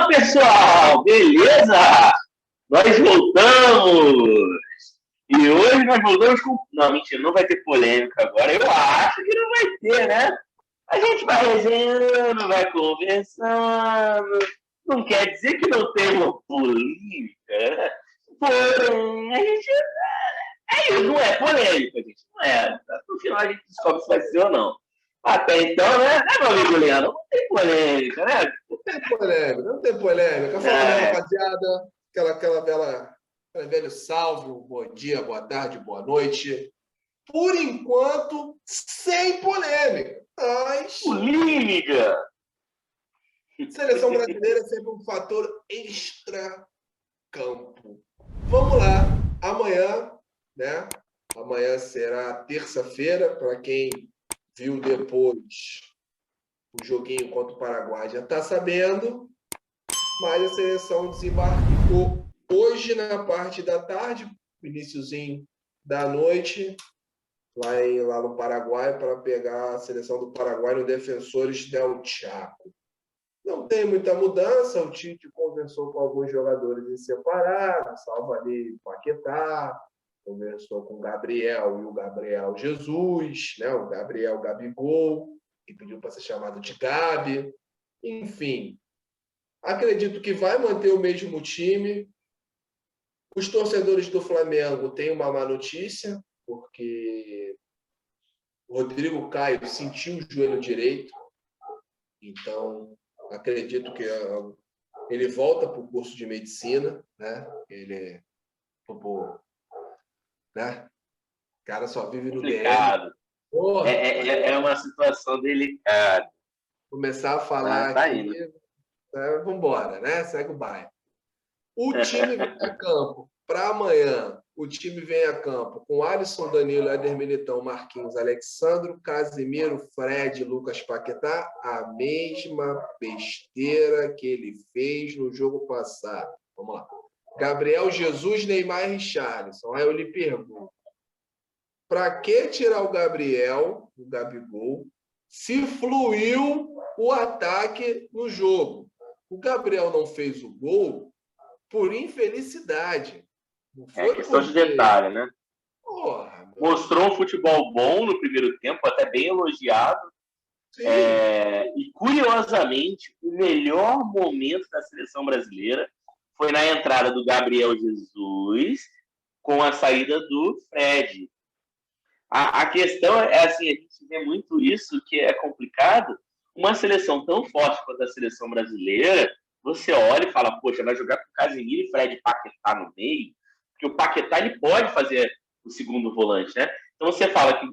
Fala, pessoal! Beleza? Nós voltamos! E hoje nós voltamos com... Não, mentira, não vai ter polêmica agora. Eu acho que não vai ter, né? A gente vai resenhando, vai conversando. Não quer dizer que não tem uma polêmica, né? Porém, a gente... não é polêmica, gente. Não é. No final a gente descobre se vai ser ou não. Até então, né, meu amigo Leandro? Não tem polêmica, né? Não tem polêmica. Fala, minha rapaziada, aquele velho salve, bom dia, boa tarde, boa noite. Por enquanto, sem polêmica. Mas Polêmica! seleção brasileira é sempre um fator extra-campo. Vamos lá, amanhã, né? Amanhã será terça-feira, para quem viu depois o joguinho contra o Paraguai já está sabendo, mas a seleção desembarcou hoje na parte da tarde, iniciozinho da noite, lá no Paraguai, para pegar a seleção do Paraguai no Defensores del Chaco. Não tem muita mudança, o Tite conversou com alguns jogadores em separado, salvo ali o Paquetá, conversou com o Gabriel e o Gabriel Jesus, né? O Gabriel Gabigol, que pediu para ser chamado de Gabi. Enfim, acredito que vai manter o mesmo time. Os torcedores do Flamengo têm uma má notícia, porque o Rodrigo Caio sentiu o joelho direito. Então, acredito que ele volta para o curso de medicina, né? Ele, né? O cara só vive no Complicado. DM. Porra, é uma situação delicada. Começar a falar aqui, vamos embora, né? Segue o bairro. O time vem a campo para amanhã. O time vem a campo com Alisson, Danilo, Éder Militão, Marquinhos, Alexandro, Casimiro, Fred, Lucas Paquetá. A mesma besteira que ele fez no jogo passado. Vamos lá. Gabriel Jesus, Neymar e Richarlison. Aí eu lhe pergunto, para que tirar o Gabriel, o Gabigol, se fluiu o ataque no jogo? O Gabriel não fez o gol por infelicidade. Não foi questão de detalhe, né? Porra, mostrou um futebol bom no primeiro tempo, até bem elogiado. E, curiosamente, o melhor momento da seleção brasileira foi na entrada do Gabriel Jesus com a saída do Fred. A questão é assim, a gente vê muito isso, que é complicado. Uma seleção tão forte quanto a seleção brasileira, você olha e fala, poxa, vai jogar com Casemiro e Fred Paquetá no meio, porque o Paquetá ele pode fazer o segundo volante, né? Então você fala que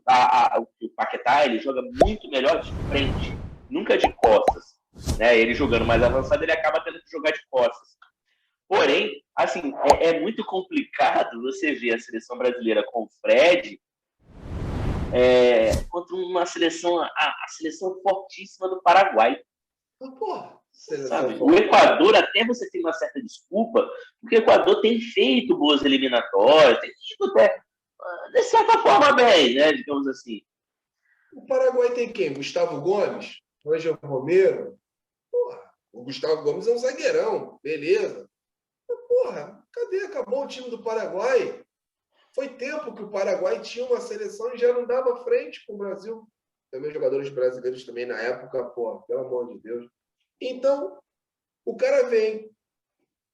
o Paquetá ele joga muito melhor de frente, nunca de costas, né? Ele jogando mais avançado, ele acaba tendo que jogar de costas. Porém, assim, é muito complicado você ver a seleção brasileira com o Fred contra uma seleção, a seleção fortíssima do Paraguai. Sabe? O Equador, até você tem uma certa desculpa, porque o Equador tem feito boas eliminatórias, tem feito até, de certa forma, bem, né? Digamos assim. O Paraguai tem quem? Gustavo Gomes? Ângelo Romero? Porra, o Gustavo Gomes é um zagueirão, beleza. Mas, porra, cadê? Acabou o time do Paraguai. Foi tempo que o Paraguai tinha uma seleção e já não dava frente com o Brasil. Também jogadores brasileiros também na época, porra, pelo amor de Deus. Então, o cara vem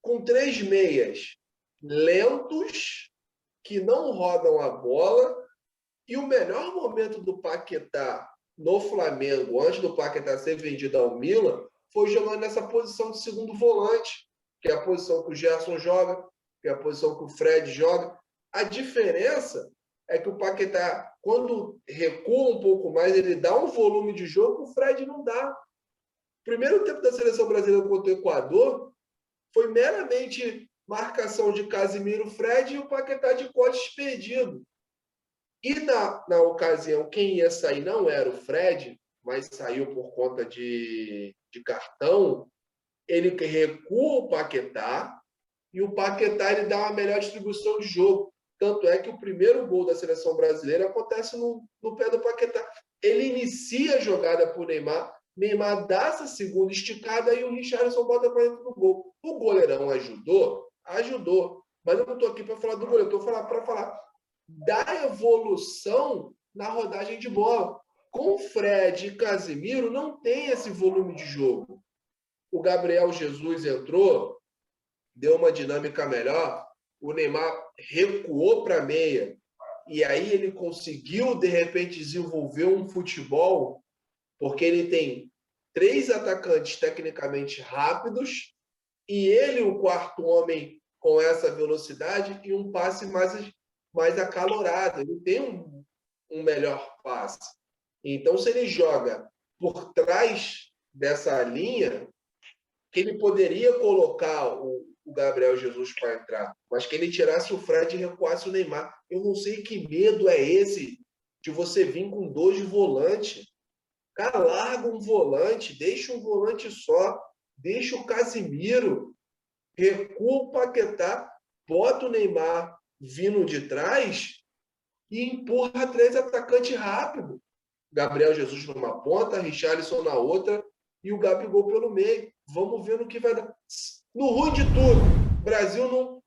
com 3 meias lentos, que não rodam a bola, e o melhor momento do Paquetá no Flamengo, antes do Paquetá ser vendido ao Milan, foi jogando nessa posição de segundo volante, que é a posição que o Gerson joga, que é a posição que o Fred joga. A diferença é que o Paquetá, quando recua um pouco mais, ele dá um volume de jogo que o Fred não dá. O primeiro tempo da seleção brasileira contra o Equador foi meramente marcação de Casimiro, Fred e o Paquetá de costas perdido. E na ocasião, quem ia sair não era o Fred, mas saiu por conta de cartão. Ele recua o Paquetá e o Paquetá ele dá uma melhor distribuição de jogo. Tanto é que o primeiro gol da seleção brasileira acontece no pé do Paquetá. Ele inicia a jogada por Neymar, Neymar dá essa segunda esticada e o Richarlison bota para dentro do gol. O goleirão ajudou? Ajudou. Mas eu não estou aqui para falar do goleiro, estou para falar da evolução na rodagem de bola. Com Fred e Casemiro não tem esse volume de jogo. O Gabriel Jesus entrou, deu uma dinâmica melhor, o Neymar recuou para a meia, e aí ele conseguiu, de repente, desenvolver um futebol, porque ele tem 3 atacantes tecnicamente rápidos, e ele, o quarto homem, com essa velocidade, e um passe mais acalorado. Ele tem um melhor passe. Então, se ele joga por trás dessa linha, que ele poderia colocar o Gabriel Jesus para entrar, mas que ele tirasse o Fred e recuasse o Neymar. Eu não sei que medo é esse de você vir com 2 volantes. Cara, larga um volante, deixa um volante só, deixa o Casemiro, recua o Paquetá, bota o Neymar vindo de trás e empurra 3 atacantes rápido. Gabriel Jesus numa ponta, Richarlison na outra e o Gabigol pelo meio. Vamos ver no que vai dar. No ruim de tudo, o Brasil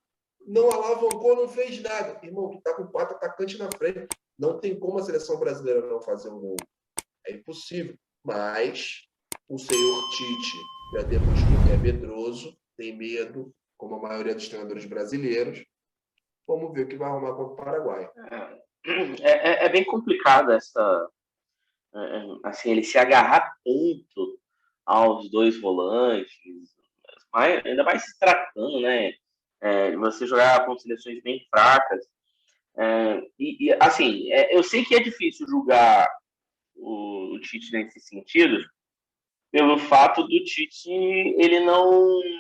não alavancou, não fez nada. Irmão, tu tá com 4 atacantes na frente. Não tem como a seleção brasileira não fazer um gol. É impossível. Mas o senhor Tite já demonstrou que é medroso, tem medo, como a maioria dos treinadores brasileiros. Vamos ver o que vai arrumar contra o Paraguai. É bem complicado essa... assim, ele se agarrar tanto aos 2 volantes, ainda mais se tratando, né? Você jogar com seleções bem fracas. Assim, eu sei que é difícil julgar o Tite nesse sentido, pelo fato do Tite, ele não...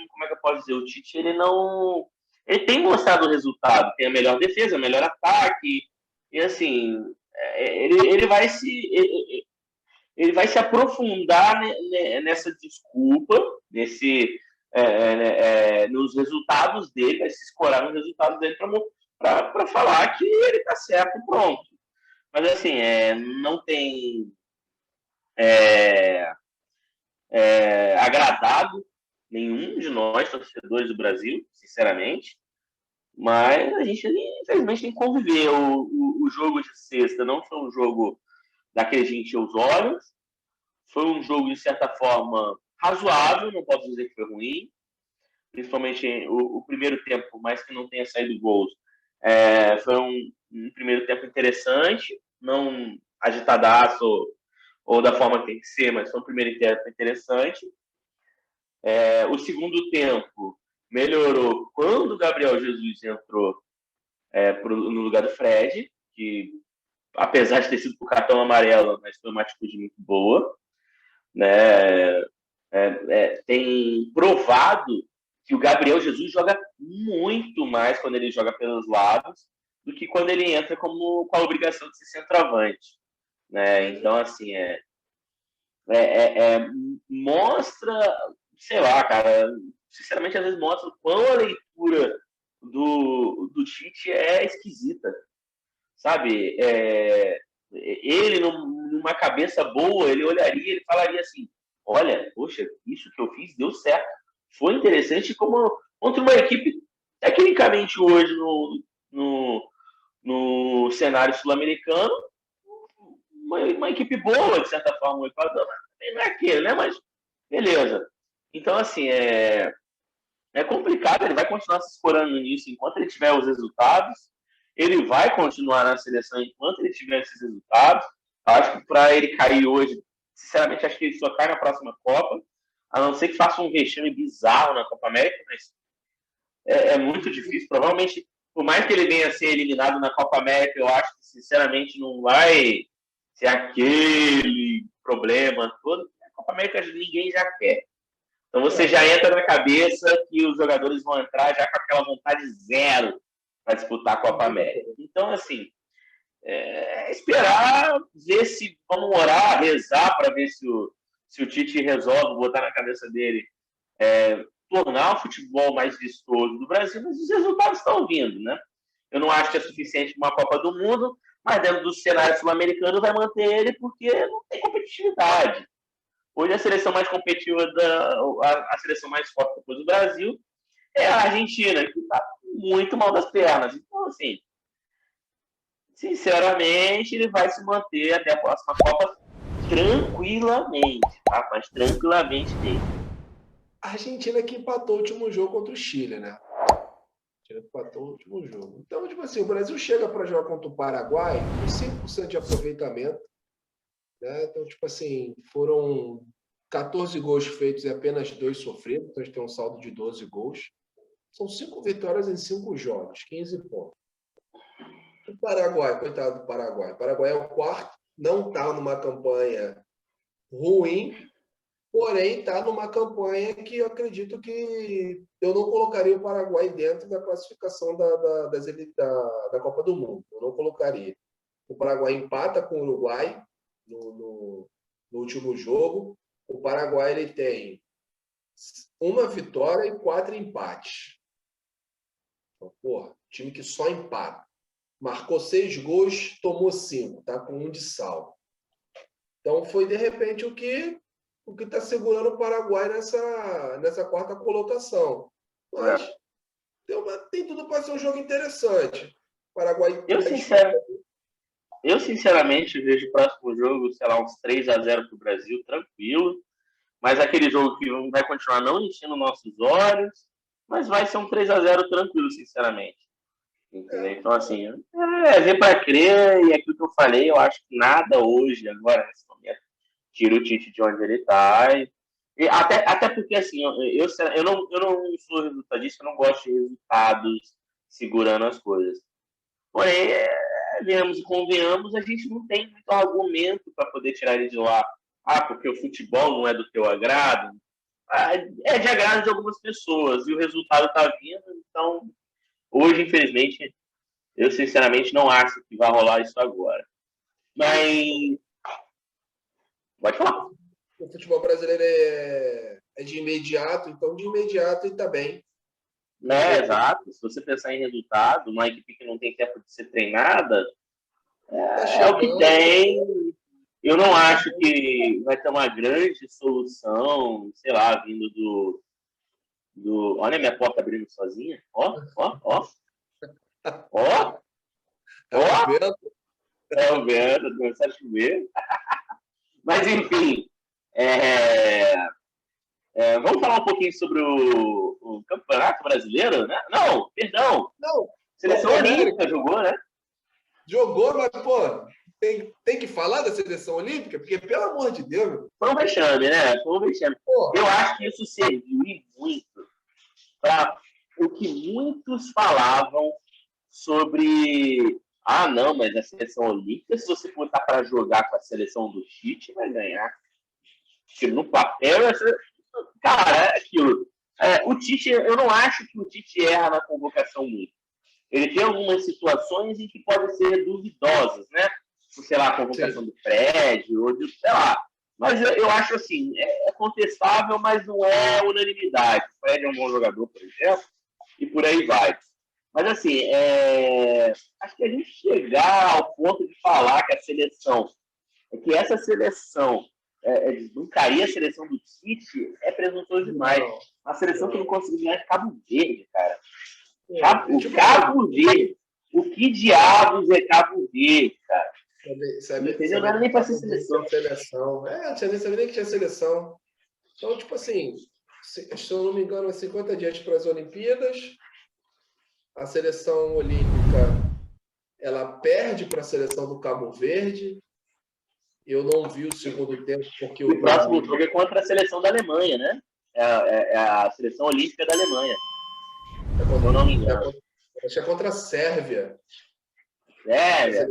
Como é que eu posso dizer? O Tite, ele não... Ele tem mostrado o resultado, tem a melhor defesa, o melhor ataque, e assim, ele vai se aprofundar nessa desculpa, nos resultados dele, vai se escorar nos resultados dele para falar que ele está certo, pronto. Mas assim, não tem agradado nenhum de nós, torcedores do Brasil, sinceramente, mas a gente, infelizmente, tem que conviver. O jogo de sexta não foi um jogo daquele de encher os olhos, foi um jogo, de certa forma, razoável, não posso dizer que foi ruim, principalmente o primeiro tempo, por mais que não tenha saído gols, foi um primeiro tempo interessante, não agitadaço ou da forma que tem que ser, mas foi um primeiro tempo interessante. O segundo tempo melhorou quando o Gabriel Jesus entrou no lugar do Fred, que apesar de ter sido por cartão amarelo, mas foi uma atitude muito boa, né? Tem provado que o Gabriel Jesus joga muito mais quando ele joga pelos lados do que quando ele entra com a obrigação de ser centroavante, né? Então, assim, mostra, sei lá, cara, sinceramente, às vezes mostra o quão a leitura do Tite é esquisita, sabe? Ele, numa cabeça boa, ele olharia, ele falaria assim, olha, poxa, isso que eu fiz deu certo. Foi interessante como contra uma equipe, tecnicamente hoje no cenário sul-americano, uma equipe boa, de certa forma, o Equador, não é aquele, né? Mas beleza. Então, assim, é complicado, ele vai continuar se escorando nisso enquanto ele tiver os resultados, ele vai continuar na seleção enquanto ele tiver esses resultados. Acho que para ele cair hoje, sinceramente, acho que ele só cai na próxima Copa, a não ser que faça um vexame bizarro na Copa América, mas é muito difícil. Provavelmente, por mais que ele venha a ser eliminado na Copa América, eu acho que, sinceramente, não vai ser aquele problema todo. A Copa América ninguém já quer. Então você já entra na cabeça que os jogadores vão entrar já com aquela vontade zero para disputar a Copa América. Então, assim, esperar, ver se vamos orar, rezar para ver se o Tite resolve botar na cabeça dele tornar o futebol mais vistoso do Brasil, mas os resultados estão vindo, né? Eu não acho que é suficiente uma Copa do Mundo, mas dentro do cenário sul-americano vai manter ele porque não tem competitividade. Hoje a seleção mais competitiva, a seleção mais forte depois do Brasil é a Argentina, que está muito mal das pernas. Então, assim, sinceramente, ele vai se manter até a próxima Copa tranquilamente, tá? Mas tranquilamente mesmo. A Argentina que empatou o último jogo contra o Chile, né? Empatou o último jogo. Então, tipo assim, o Brasil chega para jogar contra o Paraguai com 5% de aproveitamento, né? Então, tipo assim, foram 14 gols feitos e apenas 2 sofridos, então a gente tem um saldo de 12 gols. São 5 vitórias em 5 jogos, 15 pontos. O Paraguai, coitado do Paraguai. O Paraguai é o quarto, não está numa campanha ruim, porém está numa campanha que eu acredito que eu não colocaria o Paraguai dentro da classificação da Copa do Mundo. Eu não colocaria. O Paraguai empata com o Uruguai no último jogo. O Paraguai ele tem 1 vitória e 4 empates. Então, porra, time que só empata. Marcou 6 gols, tomou 5, tá com 1 de saldo. Então foi de repente o que está segurando o Paraguai nessa quarta colocação. Mas tem tudo para ser um jogo interessante. O Paraguai. Eu sinceramente vejo o próximo jogo, sei lá, uns 3-0 para o Brasil, tranquilo. Mas aquele jogo que vai continuar não enchendo nossos olhos, mas vai ser um 3-0 tranquilo, sinceramente. Entendeu? Então, assim, ver para crer, e aquilo que eu falei, eu acho que nada hoje, agora, nesse momento, tira o Tite de onde ele está. Até porque, assim, eu não sou resultadista, eu não gosto de resultados segurando as coisas. Porém, venhamos e convenhamos, a gente não tem muito argumento para poder tirar ele de lá. Ah, porque o futebol não é do teu agrado. É de agrado de algumas pessoas, e o resultado está vindo, então, hoje, infelizmente, eu sinceramente não acho que vai rolar isso agora. Mas. Pode falar. O futebol brasileiro é de imediato, então de imediato ele está bem. Exato. Se você pensar em resultado, uma equipe que não tem tempo de ser treinada, é o que tem. Eu não acho que vai ter uma grande solução, sei lá, vindo do. Olha a minha porta abrindo sozinha. Ó. É o vento, começar a chover. Mas, enfim, vamos falar um pouquinho sobre o Campeonato Brasileiro, né? Não, perdão. Não. Seleção Olímpica jogou, né? Jogou, mas, pô, tem que falar da Seleção Olímpica? Porque, pelo amor de Deus... Foi um vexame, né? Foi um vexame. Eu acho que isso serviu muito para o que muitos falavam sobre... Ah, não, mas a Seleção Olímpica, se você botar para jogar com a seleção do Tite, vai ganhar. Porque no papel, cara, é aquilo. O Tite, eu não acho que o Tite erra na convocação muito. Ele tem algumas situações em que podem ser duvidosas, né? Sei lá, a convocação do Fred, ou de, sei lá. Mas eu acho assim, é contestável, mas não é unanimidade. O Fred é um bom jogador, por exemplo, e por aí vai. Mas assim, acho que a gente chegar ao ponto de falar que a seleção, que essa seleção desbancaria a seleção do Tite, é presunçoso demais. Uma seleção que não conseguiu ganhar de Cabo Verde, cara. Cabo Verde. O que diabos é Cabo Verde, cara? Entendeu? Não era nem para ser seleção. Não sabia nem que tinha seleção. Então, tipo assim, se eu não me engano, 50 dias para as Olimpíadas. A seleção olímpica ela perde para a seleção do Cabo Verde. Eu não vi o segundo tempo porque o próximo jogo é contra a seleção da Alemanha, né? É a seleção olímpica da Alemanha. Se eu não me engano. Acho que é contra a Sérvia. Sérvia?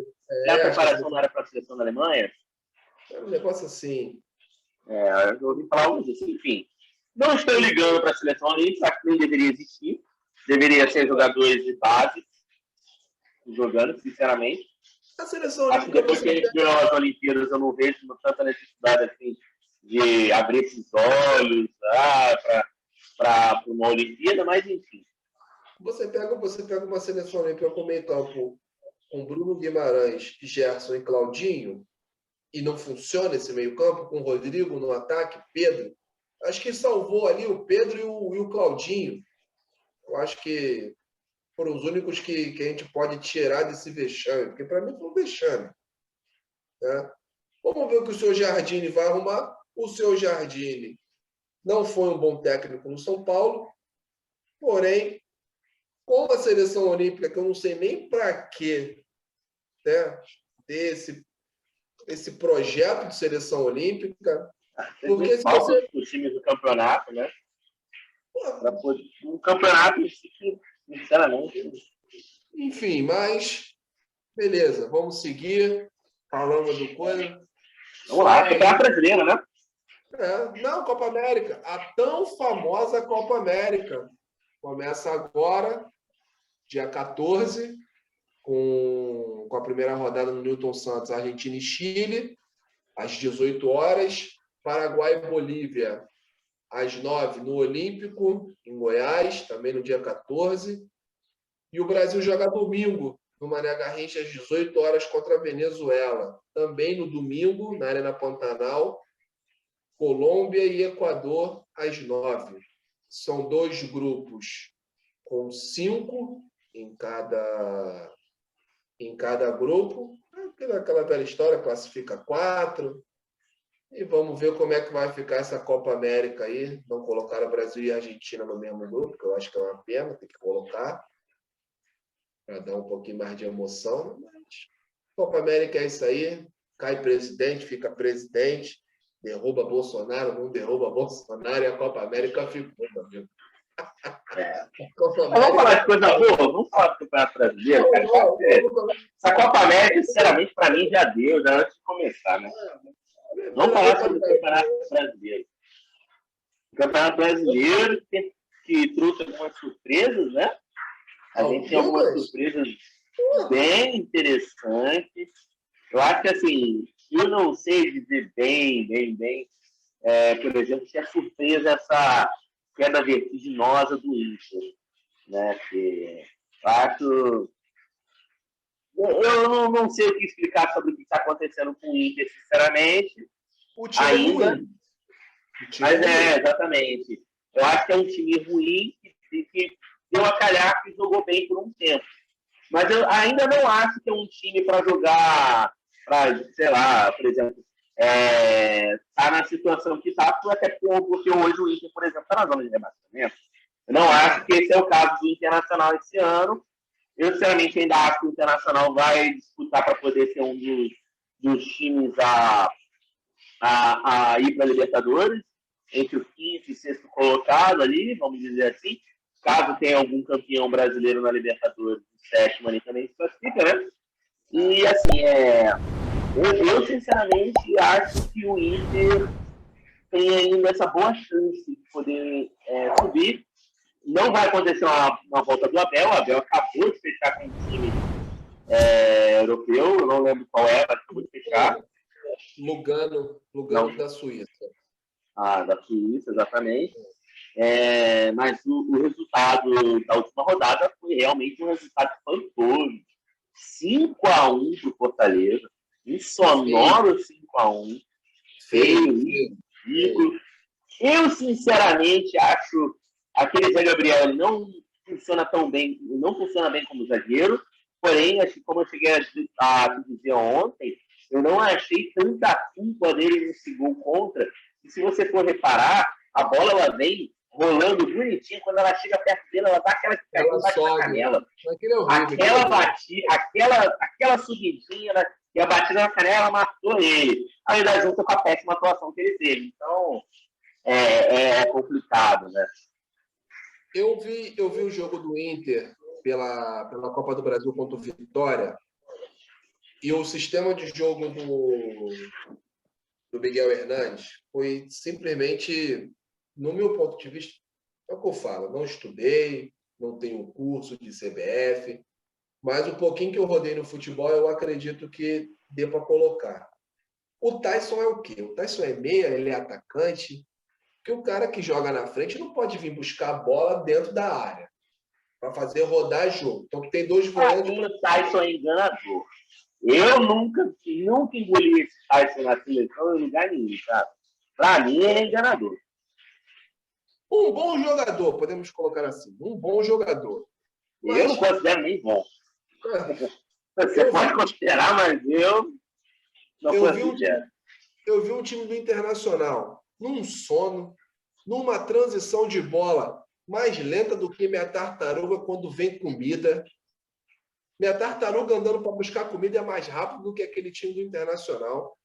A preparação não era para a seleção da Alemanha? Era um negócio assim. Eu ouvi falar algo disso. Enfim, não estou ligando para a seleção olímpica, acho que nem deveria existir. Deveria ser jogadores de base jogando, sinceramente. A seleção olímpica. Acho que depois que a gente ganhou as Olimpíadas, eu não vejo tanta necessidade assim de abrir esses olhos para uma Olimpíada, mas enfim. Você pega uma seleção olímpica como em campo com Bruno Guimarães, Gerson e Claudinho, e não funciona esse meio-campo, com o Rodrigo no ataque, Pedro. Acho que salvou ali o Pedro e o Claudinho. Eu acho que foram os únicos que a gente pode tirar desse vexame, porque para mim foi um vexame. Né? Vamos ver o que o seu Jardine vai arrumar. O seu Jardine não foi um bom técnico no São Paulo, porém, com a seleção olímpica, que eu não sei nem para quê, né, ter esse projeto de seleção olímpica, porque se falta você... os times do campeonato, né? Um campeonato, sinceramente. Enfim, mas beleza, vamos seguir falando do coisa. Vamos lá, campeonato brasileiro, né? Não, Copa América. A tão famosa Copa América. Começa agora, dia 14, com a primeira rodada no Newton Santos, Argentina e Chile, às 18 horas. Paraguai e Bolívia, às 9 no Olímpico, em Goiás, também no dia 14. E o Brasil joga domingo, no Mané Garrincha, às 18 horas, contra a Venezuela. Também no domingo, na Arena Pantanal, Colômbia e Equador, às 9. São 2 grupos com 5 em cada grupo. Aquela velha história, classifica 4. E vamos ver como é que vai ficar essa Copa América aí. Não colocaram Brasil e Argentina no mesmo grupo, que eu acho que é uma pena, tem que colocar, para dar um pouquinho mais de emoção. Mas Copa América é isso aí. Cai presidente, fica presidente. Derruba Bolsonaro, não derruba Bolsonaro, e a Copa América ficou, meu amigo. Copa América... Vamos falar de coisa boa? Vamos falar do Campeonato Brasileiro? Essa Copa América, sinceramente, para mim já deu, já antes de começar, né? Vamos falar sobre o Campeonato Brasileiro. O Campeonato Brasileiro que trouxe algumas surpresas, né? A gente tem algumas surpresas bem interessantes. Eu acho que, assim, eu não sei dizer bem, por exemplo, se é surpresa essa queda vertiginosa do Inter, né? Que eu acho... Eu não sei o que explicar sobre o que está acontecendo com o Inter, sinceramente. O time ainda. É ruim. Mas exatamente. Eu acho que é um time ruim que deu a calhar que jogou bem por um tempo. Mas eu ainda não acho que é um time para jogar, sei lá, por exemplo, tá na situação que está, até porque hoje o Inter, por exemplo, está na zona de rebaixamento. Eu não acho que esse é o caso do Internacional esse ano. Eu, sinceramente, ainda acho que o Internacional vai disputar para poder ser um dos times a ir para a Libertadores, entre o quinto e sexto colocado ali, vamos dizer assim. Caso tenha algum campeão brasileiro na Libertadores, o sétimo ali também se classifica, né? E, assim, eu sinceramente acho que o Inter tem ainda essa boa chance de poder subir. Não vai acontecer uma volta do Abel. O Abel acabou de fechar com um time europeu, eu não lembro qual é, mas acabou de fechar. Lugano da Suíça. Da Suíça, exatamente. Mas o resultado da última rodada foi realmente um resultado espantoso. 5-1 para o Fortaleza. Um sonoro 5-1. Feio, ridículo. Eu, sinceramente, acho aquele Zé Gabriel ele não funciona tão bem, não funciona bem como zagueiro, porém, como eu cheguei a dizer ontem, eu não achei tanta culpa dele nesse gol contra, e se você for reparar, a bola ela vem rolando bonitinho, quando ela chega perto dele, ela dá aquela que caiu embaixo da canela. Aquela subidinha, né, e a batida na canela matou ele. Ainda junto com a péssima atuação que ele teve. Então, é complicado, né? Eu vi o jogo do Inter pela Copa do Brasil contra o Vitória, e o sistema de jogo do Miguel Hernandes foi simplesmente, no meu ponto de vista, é o que eu falo, não estudei, não tenho curso de CBF, mas o pouquinho que eu rodei no futebol, eu acredito que dê para colocar. O Tyson é o quê? O Tyson é meia, ele é atacante, porque o cara que joga na frente não pode vir buscar a bola dentro da área para fazer rodar jogo. Então, tem 2 volantes. O Tyson é enganador. Eu nunca engoli esse Tyson na seleção em lugar nenhum, sabe? Pra mim, é enganador. Um bom jogador, podemos colocar assim. Um bom jogador. Mas... eu não considero nem bom. Você pode considerar, mas eu não considero. Eu vi um time do Internacional num sono, numa transição de bola mais lenta do que minha tartaruga quando vem comida. Minha tartaruga andando para buscar comida é mais rápido do que aquele time do Internacional.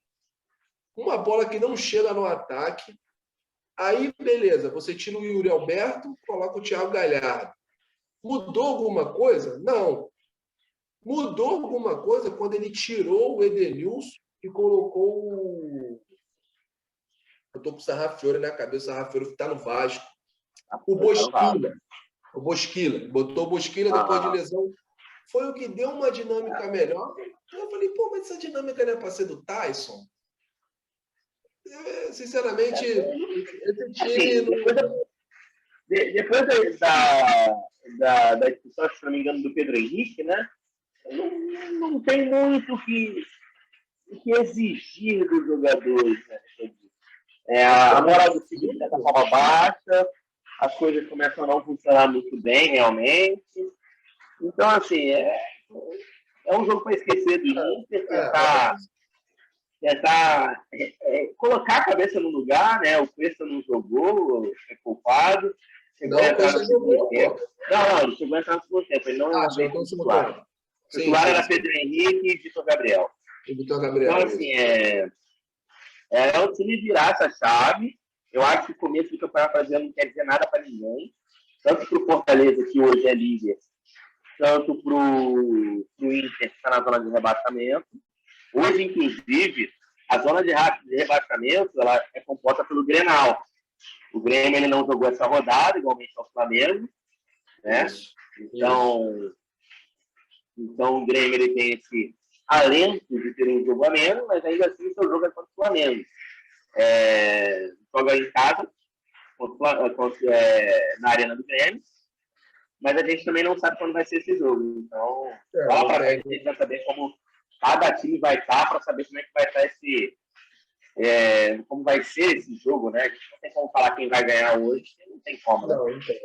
Uma bola que não chega no ataque. Aí, beleza, você tira o Yuri Alberto, coloca o Thiago Galhardo. Mudou alguma coisa? Não. Mudou alguma coisa quando ele tirou o Edenilson e colocou o... Eu estou com o Sarrafiore na cabeça, o Sarrafiore está no Vasco. O Bosquilha. O Bosquilha. Botou o Bosquilha depois de lesão. Foi o que deu uma dinâmica melhor. Eu falei, pô, mas essa dinâmica não é para ser do Tyson? Sinceramente, esse time... Depois da discussão, se não me engano, do Pedro Henrique, né? Não tem muito o que exigir dos jogadores, né? A moral do time está forma baixa, as coisas começam a não funcionar muito bem, realmente. Então, assim, é um jogo para esquecer do Inter, tentar colocar a cabeça no lugar, né? O Cuesta não jogou, é culpado. Chegou a entrar no segundo tempo. Não, ele chegou a entrar no segundo tempo. Ele não jogou no segundo tempo. O titular era Pedro Henrique e Vitor Gabriel. Então, assim, é o time virar essa chave. Eu acho que o começo do Campeonato Brasileiro não quer dizer nada para ninguém. Tanto para o Fortaleza, que hoje é líder, tanto para o Inter, que está na zona de rebaixamento. Hoje, inclusive, a zona de rebaixamento ela é composta pelo Grenal. O Grêmio ele não jogou essa rodada, igualmente ao Flamengo. Né? Então, o Grêmio ele tem esse alento de ter um jogo a menos, mas ainda assim o seu jogo é contra o Flamengo. Joga em casa, na Arena do Grêmio, mas a gente também não sabe quando vai ser esse jogo. Então, lá para frente a gente vai saber como cada time vai estar, para saber como é que vai estar como vai ser esse jogo, né? A gente não tem como falar quem vai ganhar hoje, não tem como. Né? Não tem.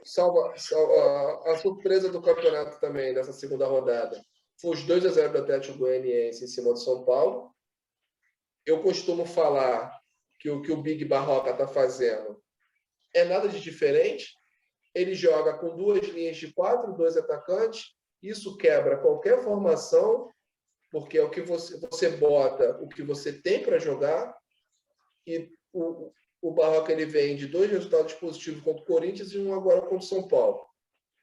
Salva a surpresa do campeonato também, nessa segunda rodada, foi os 2-0 do Atlético Goianiense em cima do São Paulo. Eu costumo falar que o que o Big Barroca está fazendo é nada de diferente. Ele joga com 2 linhas de 4, 2 atacantes. Isso quebra qualquer formação, porque é o que você bota, o que você tem para jogar. E o Barroca ele vem de 2 resultados positivos contra o Corinthians e um agora contra o São Paulo.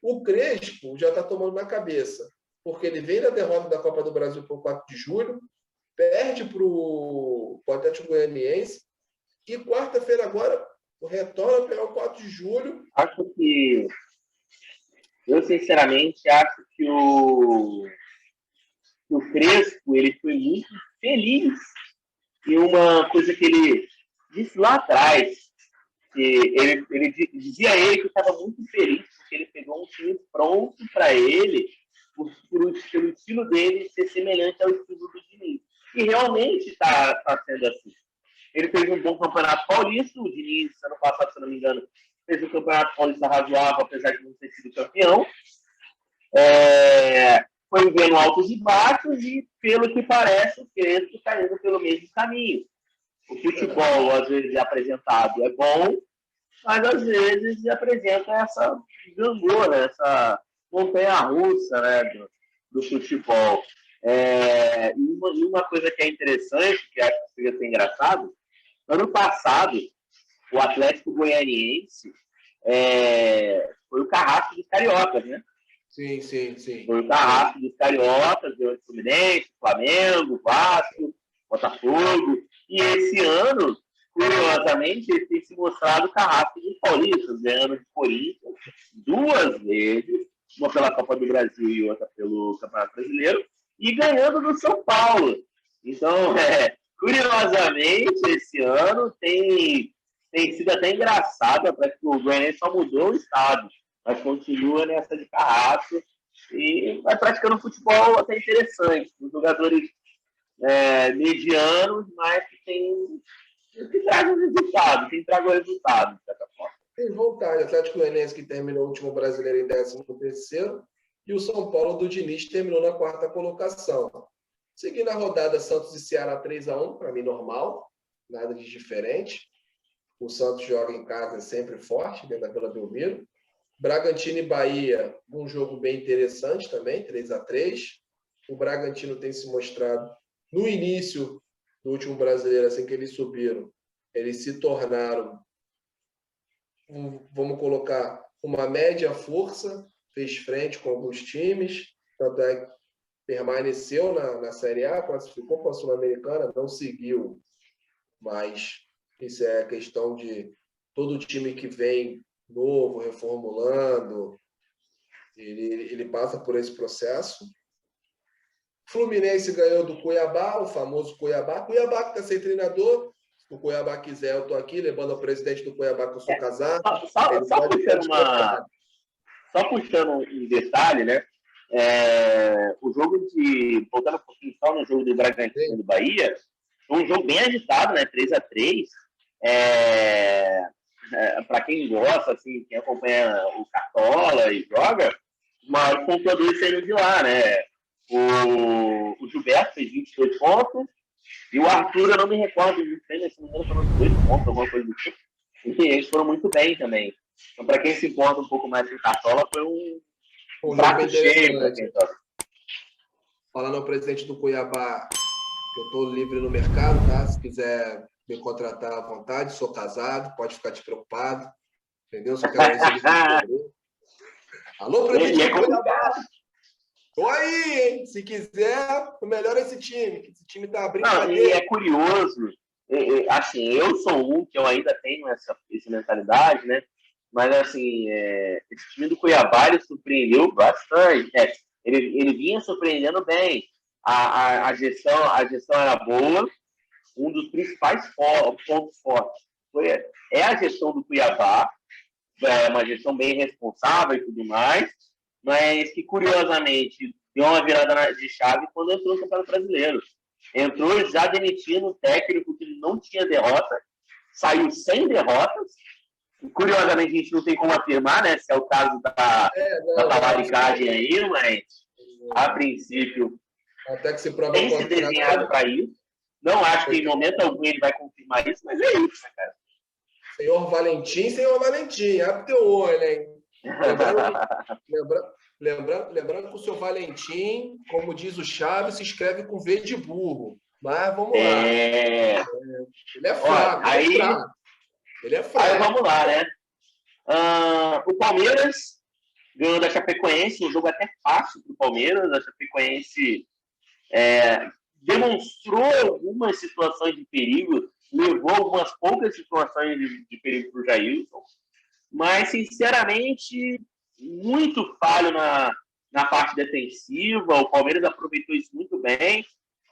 O Crespo já está tomando na cabeça, porque ele vem da derrota da Copa do Brasil por 4 de julho, perde para o Atlético Goianiense e quarta-feira agora retorna a pegar o 4 de julho. Eu sinceramente acho que o Crespo ele foi muito feliz em uma coisa que ele disse lá atrás, que ele dizia que estava muito feliz porque ele pegou um time pronto para ele pelo estilo dele ser semelhante ao estilo do Diniz. E realmente está sendo assim. Ele fez um bom campeonato paulista, o Diniz, ano passado, se não me engano, fez um campeonato paulista razoável, apesar de não ter sido campeão. Foi vendo altos e baixos e, pelo que parece, o Crespo está indo pelo mesmo caminho. O futebol, às vezes, apresentado é bom, mas, às vezes, apresenta essa gangorra, essa montanha-russa, né, do futebol. E uma coisa que é interessante, que acho que seria engraçado, ano passado, o Atlético Goianiense foi o carrasco dos cariocas, né? Sim. Foi o carrasco dos cariocas, deu o Fluminense, Flamengo, Vasco, Botafogo. E esse ano, curiosamente, ele tem se mostrado o carrasco dos paulistas, ganhando de Corinthians 2 vezes, uma pela Copa do Brasil e outra pelo Campeonato Brasileiro, e ganhando do São Paulo. Então, curiosamente, esse ano tem sido até engraçado, parece que o Goianiense só mudou o estado, mas continua nessa de carrasco. E vai praticando um futebol até interessante. Os jogadores medianos, mas que tragam resultado, que entregam resultado, de certa forma. Tem vontade. Atlético Goianiense, que terminou o último brasileiro em 13º, e o São Paulo do Diniz terminou na 4ª colocação. Seguindo a rodada, Santos e Ceará 3-1, para mim normal, nada de diferente. O Santos joga em casa sempre forte, dentro da Vila Belmiro. Bragantino e Bahia, um jogo bem interessante também, 3-3. O Bragantino tem se mostrado, no início do último brasileiro, assim que eles subiram, eles se tornaram, vamos colocar, uma média força, fez frente com alguns times, tanto é que permaneceu na Série A, classificou para a Sul-Americana, não seguiu, mas isso é questão de todo time que vem novo, reformulando, ele passa por esse processo. Fluminense ganhou do Cuiabá, o famoso Cuiabá. Cuiabá que está sem treinador. Se o Cuiabá quiser, eu estou aqui, lembrando ao presidente do Cuiabá que eu sou casado. Só puxando um detalhe, né? O jogo voltando um pouquinho só no jogo do Bragantino do Bahia, foi um jogo bem agitado, né? 3-3. Para quem gosta, assim, quem acompanha o Cartola e joga, os maiores pontuadores saíram de lá, né? O Gilberto fez 22 pontos e o Arthur, eu não me recordo, se não me engano, foram 2 pontos, alguma coisa do tipo. E eles foram muito bem também. Então, para quem se importa um pouco mais com o Cartola, foi um prato cheio para quem joga. Falando ao presidente do Cuiabá, que eu estou livre no mercado, tá? Se quiser me contratar à vontade, sou casado, pode ficar despreocupado, entendeu? Só quero receber. Alô, presidente do Cuiabá! Tô aí, hein? Se quiser, melhora esse time, que esse time tá brincadeira. Não, e é curioso, assim, eu sou que eu ainda tenho essa mentalidade, né? Mas, assim, esse time do Cuiabá, ele surpreendeu bastante. Ele vinha surpreendendo bem. A gestão era boa. Um dos principais pontos fortes é a gestão do Cuiabá. É uma gestão bem responsável e tudo mais, mas que, curiosamente, deu uma virada de chave quando entrou no Campeonato Brasileiro. Entrou já demitindo um técnico que não tinha derrota, saiu sem derrotas. Curiosamente, a gente não tem como afirmar, né, se é o caso da talaricagem aí, mas a princípio até que se prova tem se desenhado para isso. Não acho que em momento algum ele vai confirmar isso, mas é isso, né, cara? Senhor Valentim, abre teu olho, hein? Lembrando que o seu Valentim, como diz o Chaves, se escreve com V de burro. Mas vamos lá. Ele é fraco, ele é fraco. Aí vamos lá, né? O Palmeiras ganhou da Chapecoense, um jogo até fácil para o Palmeiras. A Chapecoense demonstrou algumas situações de perigo, levou algumas poucas situações de perigo para o Jailson, mas, sinceramente, muito falho na parte defensiva. O Palmeiras aproveitou isso muito bem.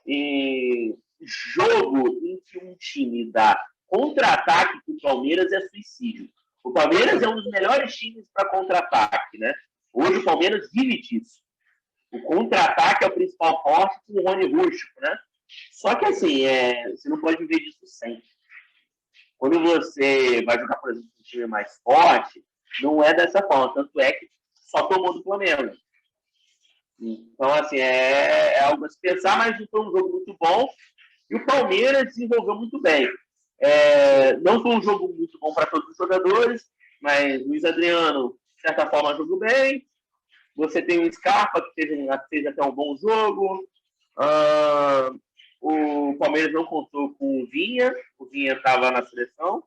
E jogo em que um time dá contra-ataque para o Palmeiras é suicídio. O Palmeiras é um dos melhores times para contra-ataque, né? Hoje o Palmeiras vive disso. O contra-ataque é o principal forte com o Rony Rústico, né? Só que, assim, você não pode viver disso sempre. Quando você vai jogar, por exemplo, um time mais forte, não é dessa forma. Tanto é que só tomou do Flamengo. Então, assim, é algo a se pensar, mas foi um jogo muito bom. E o Palmeiras desenvolveu muito bem. Não foi um jogo muito bom para todos os jogadores, mas Luiz Adriano, de certa forma, jogou bem. Você tem o Scarpa, que fez até um bom jogo. O Palmeiras não contou com o Vinha estava na seleção,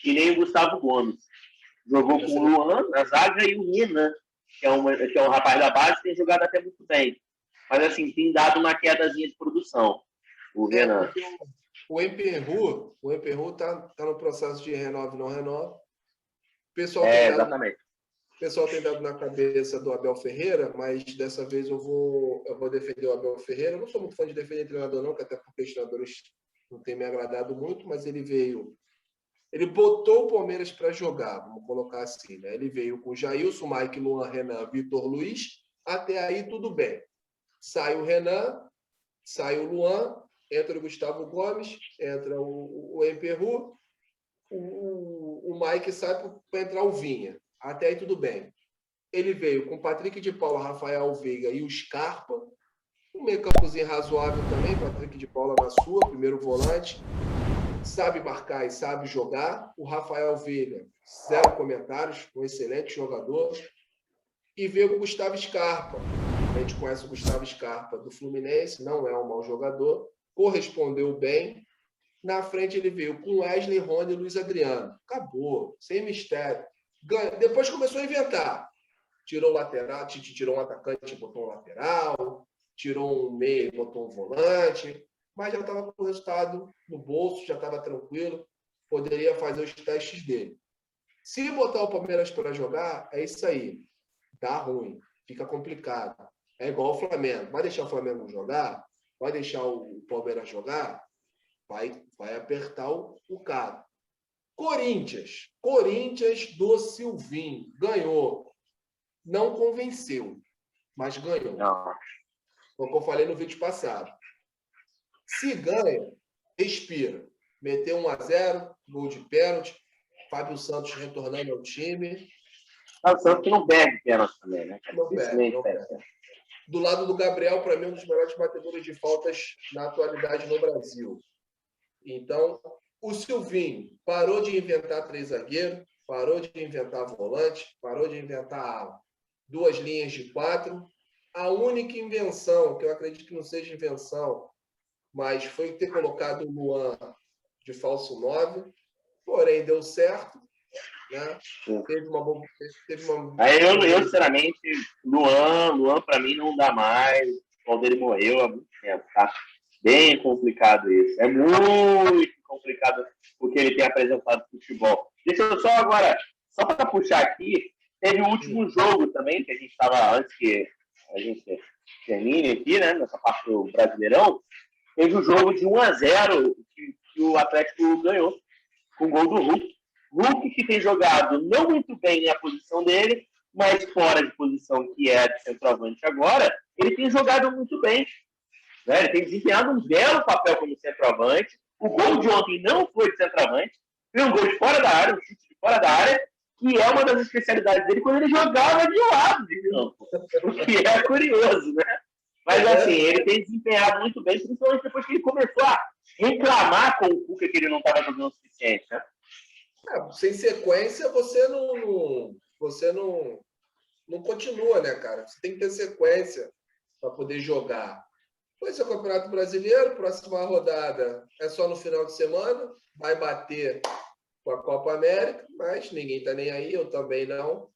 e nem o Gustavo Gomes. Jogou com o Luan na zaga e o Renan, que é um rapaz da base, tem jogado até muito bem. Mas, assim, tem dado uma quedazinha de produção, o Renan. O Emperru tá no processo de renove, não renova. O pessoal tem dado na cabeça do Abel Ferreira, mas dessa vez eu vou defender o Abel Ferreira. Eu não sou muito fã de defender treinador, não, até porque os treinadores não têm me agradado muito, mas ele botou o Palmeiras para jogar, vamos colocar assim, né? Ele veio com Jailson, Mike, Luan, Renan, Vitor Luiz Até aí, tudo bem. Sai o Renan, sai o Luan, entra o Gustavo Gomes, entra o Emperru, o Mike sai para entrar o Vinha. Até aí, tudo bem. Ele veio com Patrick de Paula, Rafael Veiga e o Scarpa. Um meio campozinho razoável também, Patrick de Paula na sua, primeiro volante. Sabe marcar e sabe jogar. O Rafael Veiga, zero comentários, um excelente jogador. E veio o Gustavo Scarpa. A gente conhece o Gustavo Scarpa do Fluminense, não é um mau jogador, correspondeu bem. Na frente ele veio com Wesley, Rony e Luiz Adriano. Acabou, sem mistério. Depois começou a inventar. Tirou o lateral, tirou um atacante e botou um lateral, tirou um meio e botou um volante, mas já estava com o resultado no bolso, já estava tranquilo, poderia fazer os testes dele. Se botar o Palmeiras para jogar, é isso aí. Dá ruim, fica complicado. É igual o Flamengo. Vai deixar o Flamengo jogar? Vai deixar o Palmeiras jogar? Vai apertar o cara. Corinthians do Silvinho. Ganhou. Não convenceu, mas ganhou. Não. Foi o que eu falei no vídeo passado. Se ganha, respira. Meteu 1-0, gol de pênalti. Fábio Santos retornando ao time. O Santos não perde pênalti também, né? Não perde. Do lado do Gabriel, para mim, um dos melhores batedores de faltas na atualidade no Brasil. Então, o Silvinho parou de inventar 3 zagueiros, parou de inventar volante, parou de inventar 2 linhas de 4. A única invenção, que eu acredito que não seja invenção, mas foi ter colocado o Luan de falso 9, porém deu certo. Né? Teve uma... Aí eu, sinceramente, Luan para mim não dá mais. O Valdir morreu há muito tempo, tá? Bem complicado isso. É muito complicado o que ele tem apresentado no futebol. Deixa eu só agora, só para puxar aqui, teve o último jogo também, que a gente estava antes que a gente termine aqui, né? Nessa parte do Brasileirão. Teve o jogo de 1-0 que o Atlético ganhou, com o gol do Hulk. Hulk, que tem jogado não muito bem na posição dele, mas fora de posição que é de centroavante agora, ele tem jogado muito bem. Né? Ele tem desempenhado um belo papel como centroavante. O gol de ontem não foi de centroavante, foi um gol de fora da área, um chute de fora da área, que é uma das especialidades dele quando ele jogava de lado de campo. O que é curioso, né? Mas assim, ele tem desempenhado muito bem, principalmente depois que ele começou a reclamar com o Cuca que ele não estava jogando o suficiente, né? Sem sequência, você não continua, né, cara? Você tem que ter sequência para poder jogar. Pois é, o Campeonato Brasileiro, próxima rodada é só no final de semana, vai bater com a Copa América, mas ninguém está nem aí, eu também não.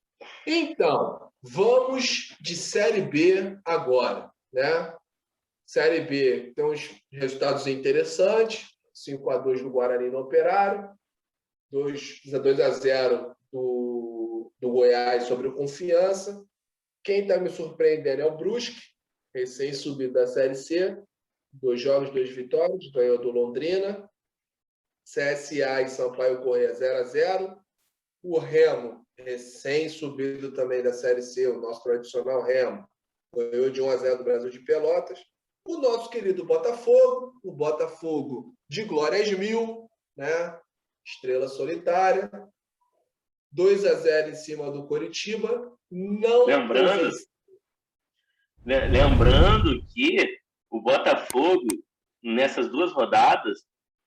Então, vamos de Série B agora, né? Série B tem uns resultados interessantes, 5-2 do Guarani no Operário, 2-0 do Goiás sobre o Confiança. Quem está me surpreendendo é o Brusque, recém-subido da Série C. 2 jogos, 2 vitórias, ganhou do Londrina. CSA e Sampaio Corrêa 0-0. O Remo, recém-subido também da Série C, o nosso tradicional Remo, ganhou de 1-0 do Brasil de Pelotas. O nosso querido Botafogo, o Botafogo de Glórias Mil, né? Estrela solitária, 2-0 em cima do Coritiba. Não lembrando que o Botafogo, nessas 2 rodadas,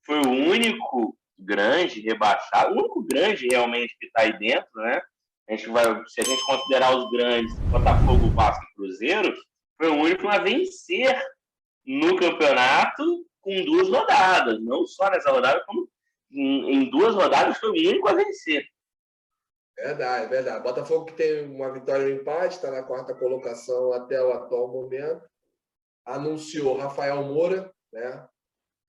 foi o único grande rebaixado, o único grande realmente que está aí dentro, né? Se a gente considerar os grandes, Botafogo, Vasco e Cruzeiro, foi o único a vencer no campeonato com 2 rodadas, não só nessa rodada, como em 2 rodadas foi o único a vencer. Verdade, verdade. Botafogo que tem uma vitória e um empate, está na 4ª colocação até o atual momento. Anunciou Rafael Moura, né?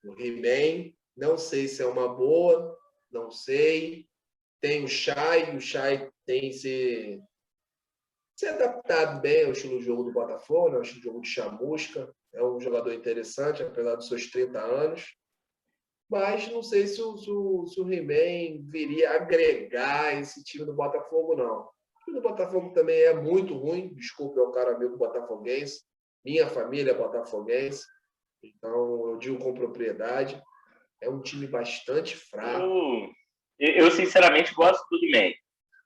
O He-Man. Não sei se é uma boa, não sei. Tem o Chay tem se adaptado bem ao estilo de jogo do Botafogo, né? Ao estilo de jogo de chamusca. É um jogador interessante, apesar dos seus 30 anos. Mas não sei se o He-Man viria agregar esse time do Botafogo, não. O time do Botafogo também é muito ruim. Desculpe ao cara amigo botafoguense. Minha família é botafoguense. Então, eu digo com propriedade. É um time bastante fraco. Eu sinceramente gosto do He-Man.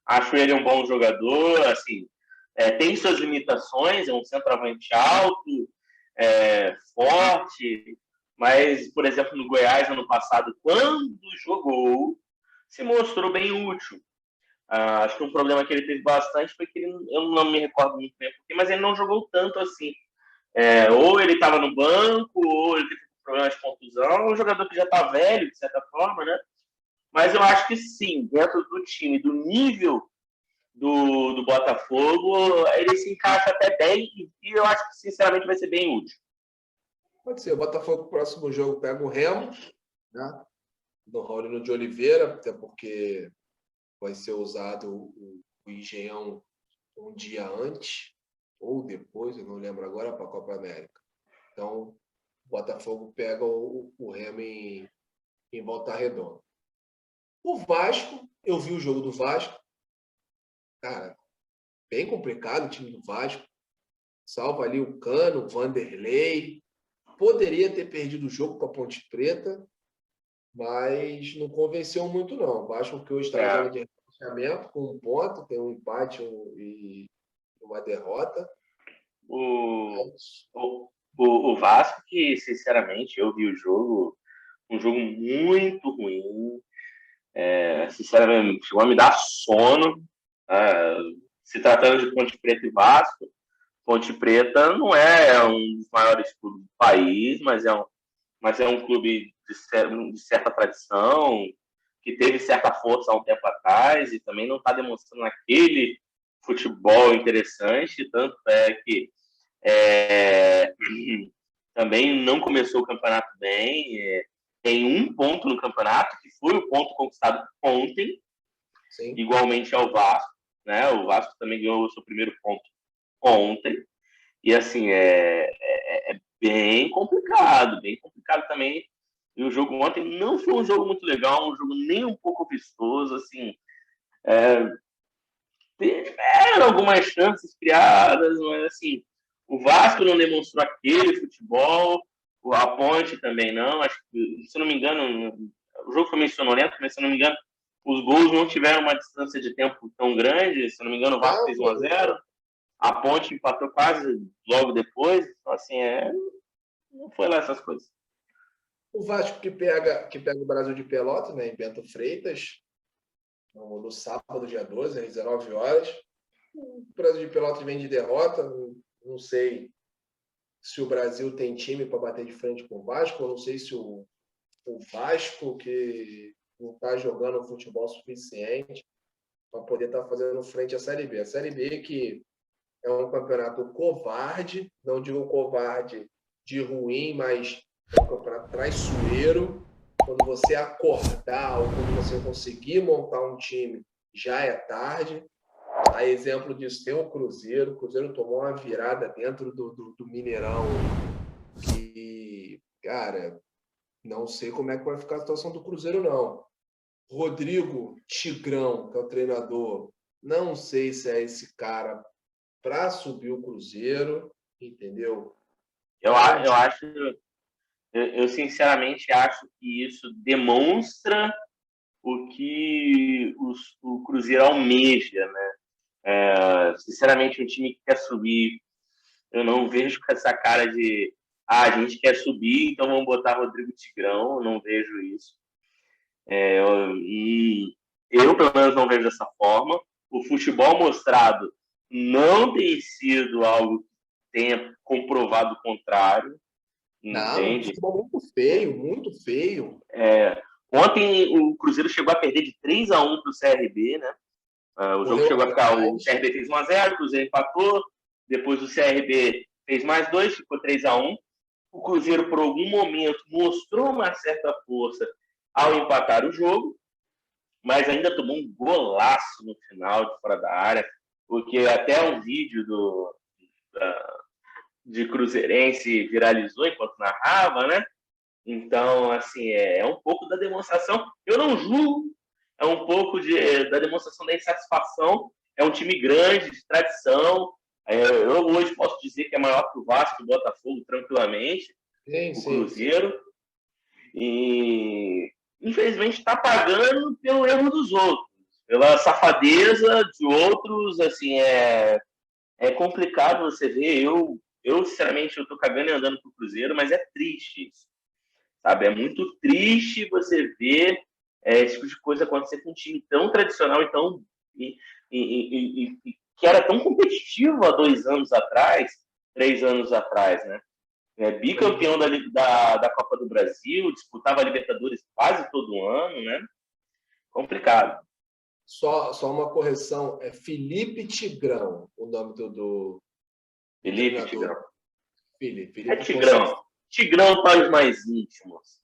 Acho ele um bom jogador, assim, tem suas limitações, é um centroavante alto, forte, mas, por exemplo, no Goiás, ano passado, quando jogou, se mostrou bem útil. Acho que um problema que ele teve bastante foi que eu não me recordo muito bem, mas ele não jogou tanto assim. Ou ele estava no banco, ou ele teve problema de contusão, um jogador que já está velho, de certa forma, né? Mas eu acho que sim, dentro do time, do nível do Botafogo, ele se encaixa até bem e eu acho que, sinceramente, vai ser bem útil. Pode ser. O Botafogo, próximo jogo, pega o Remo, né? Do Raulino de Oliveira, até porque vai ser usado o Engenhão um dia antes ou depois, eu não lembro agora, para a Copa América. Então, o Botafogo pega o Remo em Volta Redonda. O Vasco, eu vi o jogo do Vasco. Cara, bem complicado o time do Vasco. Salva ali o Cano, o Vanderlei. Poderia ter perdido o jogo com a Ponte Preta, mas não convenceu muito, não. O Vasco que hoje está na zona de rebaixamento, com um ponto, tem um empate e uma derrota. O Vasco, que, sinceramente, eu vi o jogo, um jogo muito ruim. Sinceramente, chegou a me dar sono. Se tratando de Ponte Preta e Vasco, Ponte Preta não é um dos maiores clubes do país, mas é um clube de certa tradição, que teve certa força há um tempo atrás e também não está demonstrando aquele futebol interessante, tanto é que também não começou o campeonato bem, tem um ponto no campeonato, que foi o ponto conquistado ontem, Sim. igualmente ao Vasco, né? O Vasco também ganhou o seu primeiro ponto ontem, e assim, é bem complicado também. E o jogo ontem não foi um jogo muito legal, um jogo nem um pouco vistoso, assim. Tiveram algumas chances criadas, mas assim, o Vasco não demonstrou aquele futebol, a Ponte também não. Acho que, se não me engano, o jogo foi meio sonolento, mas se não me engano, os gols não tiveram uma distância de tempo tão grande. Se não me engano, o Vasco fez 1-0, a Ponte empatou quase logo depois. Então, assim, não foi lá essas coisas. O Vasco que pega o Brasil de Pelotas, né, em Bento Freitas, no sábado, dia 12, às 19 horas. O Brasil de Pelotas vem de derrota. Não sei se o Brasil tem time para bater de frente com o Vasco. Eu não sei se o Vasco, que não está jogando futebol suficiente para poder estar fazendo frente à Série B. A Série B que é um campeonato covarde, não digo covarde de ruim, mas é um campeonato traiçoeiro. Quando você acordar ou quando você conseguir montar um time, já é tarde. A exemplo disso tem o Cruzeiro. O Cruzeiro tomou uma virada dentro do Mineirão que, cara, não sei como é que vai ficar a situação do Cruzeiro, não. Rodrigo Tigrão, que é o treinador, não sei se é esse cara para subir o Cruzeiro, entendeu? Eu sinceramente acho que isso demonstra o que o Cruzeiro almeja, né? Sinceramente, um time que quer subir, eu não vejo com essa cara de a gente quer subir, então vamos botar Rodrigo Tigrão, eu não vejo isso. Eu, pelo menos, não vejo dessa forma. O futebol mostrado não tem sido algo que tenha comprovado o contrário. Não, um futebol muito feio, muito feio. Ontem o Cruzeiro chegou a perder de 3-1 para o CRB, né? O jogo chegou a ficar. O CRB fez 1-0, o Cruzeiro empatou. Depois o CRB fez mais 2, ficou 3-1. O Cruzeiro, por algum momento, mostrou uma certa força ao empatar o jogo, mas ainda tomou um golaço no final, de fora da área, porque até um vídeo de Cruzeirense viralizou enquanto narrava, né? Então, assim, é um pouco da demonstração. Eu não julgo, é um pouco da demonstração da insatisfação é um time grande, de tradição. Eu hoje posso dizer que é maior que o Vasco e o Botafogo, tranquilamente, o Cruzeiro. E, infelizmente, está pagando pelo erro dos outros, pela safadeza de outros. Assim, é complicado você ver. Eu sinceramente, eu estou cagando e andando pro Cruzeiro, mas é triste isso, sabe? É muito triste você ver esse tipo de coisa acontecer com um time tão tradicional e tão que era tão competitivo há 2 anos atrás, 3 anos atrás, né? Bicampeão da Copa do Brasil, disputava a Libertadores quase todo ano, né? Complicado. Só uma correção, é Felipe Tigrão, o nome do Felipe Tigrão. Felipe É Tigrão. Tigrão para os mais íntimos.